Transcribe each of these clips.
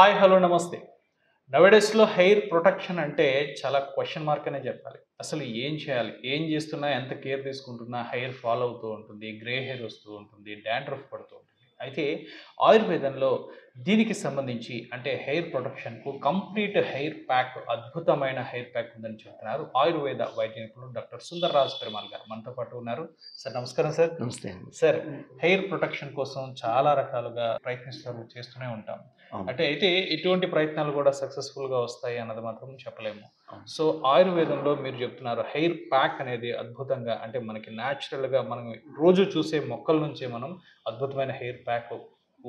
Hi hello నమస్తే. నౌడేస్‌లో hair protection అంటే చాలా క్వెషన్ మార్క్ అనే చెప్పాలి. అసలు ఏం చేయాలి? ఏం చేస్తున్నా, ఎంత కేర్ తీసుకుంటున్నా హెయిర్ ఫాల్ అవుతూ ఉంటుంది. గ్రే హెయిర్ వస్తూ ఉంటుంది. డాండ్రఫ్ పడుతూ ఉంటుంది. అయితే ఆయుర్వేదంలో దీనికి సంబంధించి అంటే హెయిర్ ప్రొటెక్షన్‌కు కంప్లీట్ హెయిర్ ప్యాక్ అద్భుతమైన హెయిర్ ప్యాక్ ఉందని చెప్తున్నారు. ఆయుర్వేద వైద్య నిపుణులు డాక్టర్ సుందర్‌రాజ్ పెరుమాల్ గారు మనతో పాటు ఉన్నారు. సార్ నమస్కారం సార్. నమస్తే అండి. సార్ హెయిర్ ప్రొటెక్షన్ కోసం చాలా రకాలుగా చేస్తూనే ఉంటాం. అవును. అయితే ఇటువంటి ప్రయత్నాలు కూడా సక్సెస్‌ఫుల్‌గా వస్తాయి అన్నది మాత్రం చెప్పలేము. అవును. సో, ఆయుర్వేదంలో మీరు చెప్తున్నారు హెయిర్ ప్యాక్ అనేది అద్భుతంగా అంటే మనకి న్యాచురల్‌గా మనం రోజు చూసే మొక్కల నుంచే మనం అద్భుతమైన హెయిర్ ప్యాక్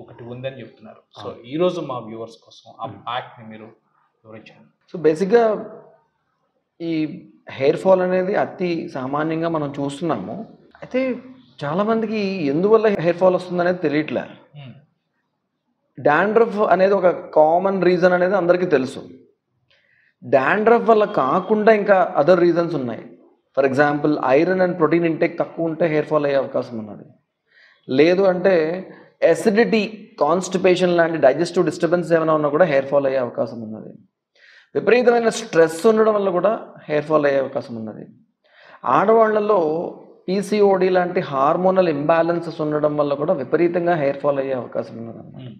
ఒకటి ఉందని చెప్తున్నారు. సో, అవును. ఈరోజు మా వ్యూవర్స్ కోసం ఆ హ్మ్. ప్యాక్‌ని మీరు వివరించండి. సో, బేసిక్‌గా ఈ హెయిర్ ఫాల్ అనేది అతి సామాన్యంగా మనం చూస్తున్నాము. అయితే చాలామందికి ఎందువల్ల హెయిర్ ఫాల్ వస్తుందనేది తెలియట్లే. హ్మ్. డాండ్రఫ్ అనేది ఒక కామన్ రీజన్ అనేది అందరికీ తెలుసు. డాండ్రఫ్ వల్ల కాకుండా ఇంకా అదర్ రీజన్స్ ఉన్నాయి. For example iron and protein intake తక్కువ ఉంటే హెయిర్ ఫాల్ అయ్యే అవకాశం ఉన్నది. లేదు అంటే ఎసిడిటీ, కాన్‌స్టిపేషన్ లాంటి డైజెస్టివ్ డిస్టర్బెన్స్ ఏమైనా ఉన్నా కూడా హెయిర్ ఫాల్ అయ్యే అవకాశం ఉన్నది. విపరీతమైన స్ట్రెస్ ఉండడం వల్ల కూడా హెయిర్ ఫాల్ అయ్యే అవకాశం ఉన్నది. ఆడవాళ్లలో పీసీఓడి లాంటి హార్మోనల్ ఇంబ్యాలెన్సెస్ ఉండడం వల్ల కూడా విపరీతంగా హెయిర్ ఫాల్ అయ్యే అవకాశం ఉన్నదన్నమాట. హ్మ్.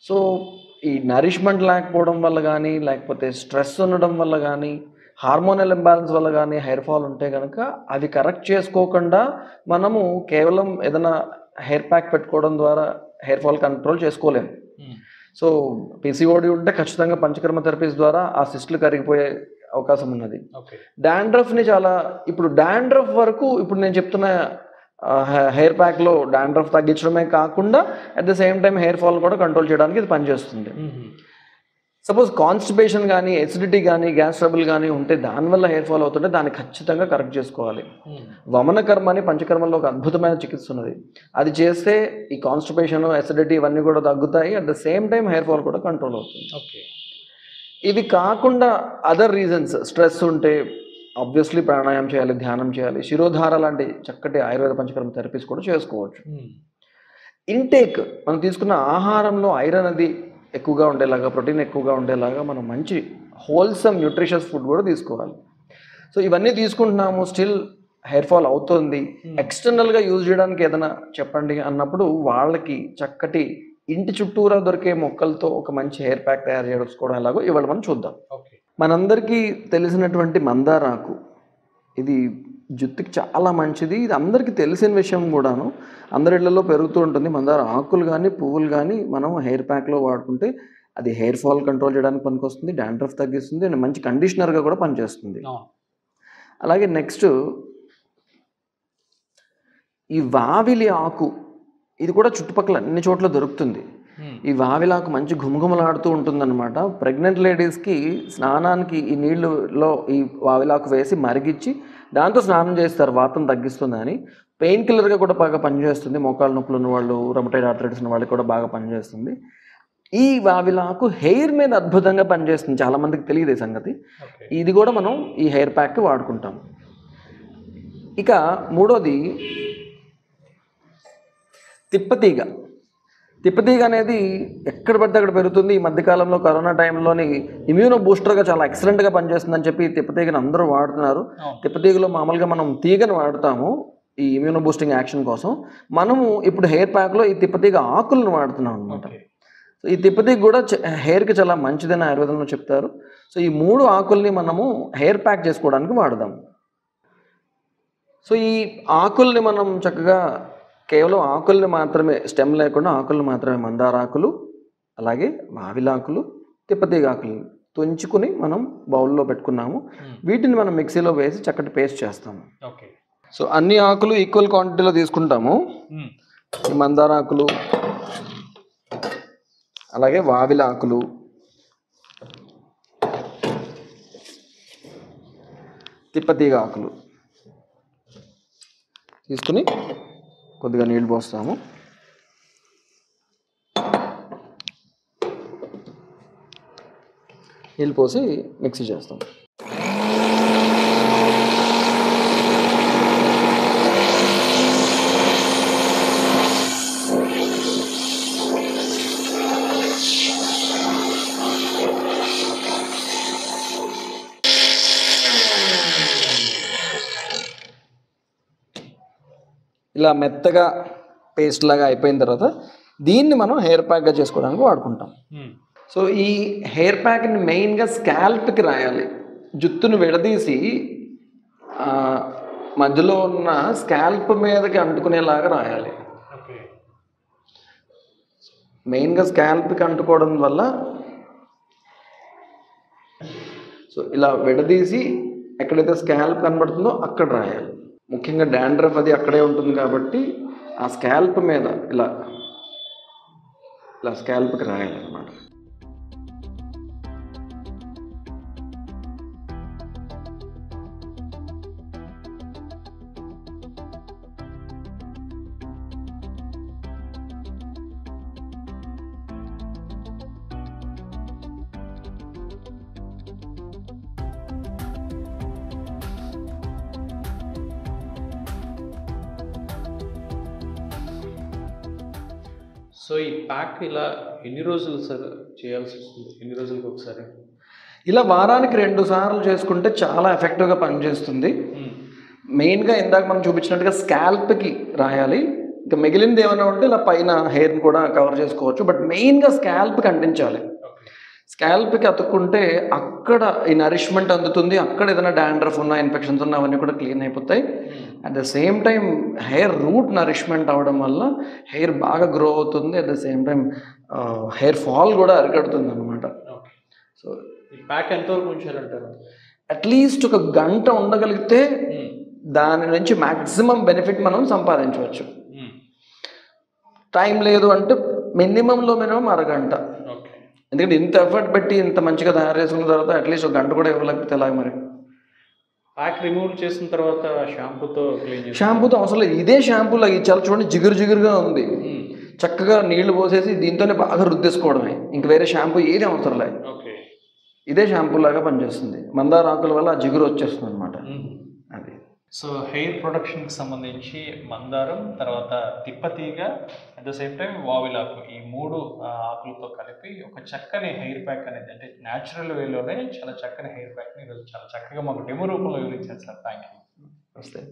సో ఈ నరిష్మెంట్ లేకపోవడం వల్ల కానీ, లేకపోతే స్ట్రెస్ ఉండడం వల్ల కానీ, హార్మోనల్ ఇంబ్యాలెన్స్ వల్ల కానీ హెయిర్ ఫాల్ ఉంటే కనుక అవి కరెక్ట్ చేసుకోకుండా మనము కేవలం ఏదైనా హెయిర్ ప్యాక్ పెట్టుకోవడం ద్వారా హెయిర్ ఫాల్ కంట్రోల్ చేసుకోలేము. హ్మ్. సో పీసీఓడి ఉంటే ఖచ్చితంగా పంచకర్మ థెరపీస్ ద్వారా ఆ సిస్టులు కరిగిపోయే అవకాశం ఉన్నది. ఓకే. డాండ్రఫ్ని ఇప్పుడు డాండ్రఫ్ వరకు ఇప్పుడు నేను చెప్తున్న హెయిర్ ప్యాక్లో డాండ్రఫ్ తగ్గించడమే కాకుండా at the same time hair fall కూడా కంట్రోల్ చేయడానికి ఇది పనిచేస్తుంది. హుహు. సపోజ్ కాన్స్టిపేషన్ కానీ, ఎసిడిటీ కానీ, గ్యాస్ ట్రబుల్ కానీ ఉంటే దానివల్ల హెయిర్ ఫాల్ అవుతుంటే దాన్ని ఖచ్చితంగా కరెక్ట్ చేసుకోవాలి. హ్మ్. వమన కర్మ అని పంచకర్మలో ఒక అద్భుతమైన చికిత్స ఉన్నది. అది చేస్తే ఈ కాన్స్టిపేషన్, ఎసిడిటీ ఇవన్నీ కూడా తగ్గుతాయి. At the same time hair fall కూడా కంట్రోల్ అవుతుంది. ఓకే. ఇవి కాకుండా అదర్ రీజన్స్ స్ట్రెస్ ఉంటే ఆబ్వియస్లీ ప్రాణాయామం చేయాలి, ధ్యానం చేయాలి, శిరోధార లాంటి చక్కటి ఆయుర్వేద పంచకర్మ థెరపీస్ కూడా చేసుకోవచ్చు. హ్మ్. ఇంటేక్ మనం తీసుకున్న ఆహారంలో ఐరన్ అది ఎక్కువగా ఉండేలాగా, ప్రోటీన్ ఎక్కువగా ఉండేలాగా మనం మంచి హోల్సమ్ న్యూట్రిషియస్ ఫుడ్ కూడా తీసుకోవాలి. సో ఇవన్నీ తీసుకుంటున్నాము, స్టిల్ హెయిర్ ఫాల్ అవుతుంది, ఎక్స్టర్నల్గా యూజ్ చేయడానికి ఏదైనా చెప్పండి అన్నప్పుడు వాళ్ళకి చక్కటి ఇంటి చుట్టూరా దొరికే మొక్కలతో ఒక మంచి హెయిర్ ప్యాక్ తయారు చేసుకోవడం ఎలాగో ఇవాళ మనం చూద్దాం. ఓకే. మనందరికీ తెలిసినటువంటి మందారాకు, ఇది జుట్టుకి చాలా మంచిది. ఇది అందరికీ తెలిసిన విషయం కూడాను. అందరి ఇళ్లలో పెరుగుతూ ఉంటుంది. మందార ఆకులు కానీ, పువ్వులు కానీ మనం హెయిర్ ప్యాక్లో వాడుకుంటే అది హెయిర్ ఫాల్ కంట్రోల్ చేయడానికి పనికొస్తుంది, డాండ్రఫ్ తగ్గిస్తుంది అండ్ మంచి కండిషనర్గా కూడా పనిచేస్తుంది. అవును. అలాగే నెక్స్ట్ ఈ వావిలి ఆకు, ఇది కూడా చుట్టుపక్కల అన్ని చోట్ల దొరుకుతుంది. హ్మ్. ఈ వావిలాకు మంచి ఘుమఘుమలాడుతూ ఉంటుందన్నమాట. ప్రెగ్నెంట్ లేడీస్కి స్నానానికి ఈ నీళ్ళలో ఈ వావిలాకు వేసి మరిగించి దాంతో స్నానం చేస్తారు, వాతం తగ్గిస్తుందని. పెయిన్ కిల్లర్గా కూడా బాగా పనిచేస్తుంది. మోకాళ్ళ నొప్పులు ఉన్న వాళ్ళు, రొమటైడ్ ఆర్థరైటిస్ ఉన్న వాళ్ళకి కూడా బాగా పనిచేస్తుంది. ఈ వావిలాకు హెయిర్ మీద అద్భుతంగా పనిచేస్తుంది. చాలామందికి తెలియదు ఈ సంగతి. ఓకే. ఇది కూడా మనం ఈ హెయిర్ ప్యాక్కి వాడుకుంటాం. ఇక మూడోది తిప్పతీగ. తిప్పతీగ అనేది ఎక్కడ పడితే అక్కడ పెరుగుతుంది. ఈ మధ్యకాలంలో కరోనా టైంలోని ఇమ్యూనో బూస్టర్గా చాలా ఎక్సలెంట్గా పనిచేస్తుందని చెప్పి తిప్పతీగను అందరూ వాడుతున్నారు. అవును. తిప్పతీగలో మామూలుగా మనం తీగను వాడతాము ఈ ఇమ్యూనో బూస్టింగ్ యాక్షన్ కోసం. మనము ఇప్పుడు హెయిర్ ప్యాక్లో ఈ తిప్పతీగ ఆకులను వాడుతున్నాం అనమాట. ఓకే. సో ఈ తిప్పతీగ కూడా హెయిర్కి చాలా మంచిదని ఆయుర్వేదంలో చెప్తారు. సో ఈ 3 ఆకుల్ని మనము హెయిర్ ప్యాక్ చేసుకోవడానికి వాడదాం. సో ఈ ఆకుల్ని మనం చక్కగా కేవలం ఆకుల్ని మాత్రమే, స్టెమ్ లేకుండా ఆకుల్ని మాత్రమే, మందారాకులు, అలాగే మావిలాకులు, తిప్పతీగ ఆకులు తుంచుకుని మనం బౌల్లో పెట్టుకున్నాము. వీటిని మనం మిక్సీలో వేసి చక్కటి పేస్ట్ చేస్తాము. ఓకే. సో అన్ని ఆకులు ఈక్వల్ క్వాంటిటీలో తీసుకుంటాము. హ్మ్. ఈ మందారాకులు, అలాగే వావిలాకులు, తిప్పతీగ ఆకులు తీసుకుని కొద్దిగా నీళ్ళు పోస్తాము. నీళ్ళు పోసి మిక్సీ చేస్తాం. ఇలా మెత్తగా పేస్ట్ లాగా అయిపోయిన తర్వాత దీన్ని మనం హెయిర్ ప్యాక్గా చేసుకోవడానికి వాడుకుంటాం. సో ఈ హెయిర్ ప్యాక్ని మెయిన్గా స్కాల్ప్కి రాయాలి. జుత్తును విడదీసి మధ్యలో ఉన్న స్కాల్ప్ మీదకి అంటుకునేలాగా రాయాలి. మెయిన్గా స్కాల్ప్కి అంటుకోవడం వల్ల సో ఇలా విడదీసి ఎక్కడైతే స్కాల్ప్ కనబడుతుందో అక్కడ రాయాలి. ముఖ్యంగా డాండ్రఫ్ అది అక్కడే ఉంటుంది కాబట్టి ఆ స్కాల్ప్ మీద ఇలా స్కాల్ప్కి రాయాలన్నమాట. సో ఈ ప్యాక్ ఇలా ఎన్ని రోజులు సార్ చేయాల్సి వస్తుంది? ఎన్ని రోజులకు ఒకసారి? ఇలా వారానికి 2 సార్లు చేసుకుంటే చాలా ఎఫెక్టివ్గా పనిచేస్తుంది. మెయిన్గా ఇందాక మనం చూపించినట్టుగా స్కాల్ప్కి రాయాలి. ఇంకా మిగిలింది ఏమైనా ఉంటే ఇలా పైన హెయిర్ని కూడా కవర్ చేసుకోవచ్చు. బట్ మెయిన్గా స్కాల్ప్కి అంటించాలి. స్కాల్ప్కి అతుక్కుంటే అక్కడ ఈ నరిష్మెంట్ అందుతుంది. అక్కడ ఏదైనా డాండ్రఫ్ ఉన్నా, ఇన్ఫెక్షన్స్ ఉన్నా అవన్నీ కూడా క్లీన్ అయిపోతాయి. At the same time hair route nourishment అవ్వడం వల్ల హెయిర్ బాగా గ్రో అవుతుంది. At the same time hair fall కూడా అరికడుతుంది అనమాట. సో ఈ ప్యాక్ ఎంతవరకు ఉంచాలంటారు? అట్లీస్ట్ 1 గంట ఉండగలిగితే దాని నుంచి మ్యాక్సిమం బెనిఫిట్ మనం సంపాదించవచ్చు. టైం లేదు అంటే మినిమం అరగంట. ఎందుకంటే ఇంత ఎఫర్ట్ పెట్టి ఇంత మంచిగా తయారు చేసుకున్న తర్వాత అట్లీస్ట్ 1 గంట కూడా ఇవ్వలేకపోతే ఎలాగ మరి? ప్యాక్ రిమూవ్ చేసిన తర్వాత షాంపూతో అవసరం లేదు. ఇదే షాంపూ లాగా చాలా చూడండి జిగురుగా ఉంది. చక్కగా నీళ్లు పోసేసి దీంతోనే బాగా రుద్దేసుకోవడమే. ఇంక వేరే షాంపూ ఏది అవసరం లేదు. ఇదే షాంపూ లాగా పనిచేస్తుంది. మందార ఆకుల వల్ల ఆ జిగురు వచ్చేస్తుంది అనమాట. అది. సో హెయిర్ ప్రొడక్షన్కి సంబంధించి మందారం, తర్వాత తిప్పతీగ, అట్ ద సేమ్ టైం వావిలాకు, ఈ 3 ఆకులతో కలిపి ఒక చక్కని హెయిర్ ప్యాక్ అనేది, అంటే న్యాచురల్ వేలోనే చాలా చక్కని హెయిర్ ప్యాక్ని ఈరోజు చాలా చక్కగా మాకు డెమో రూపంలో వివరించారు సార్. Thank you. నమస్తే.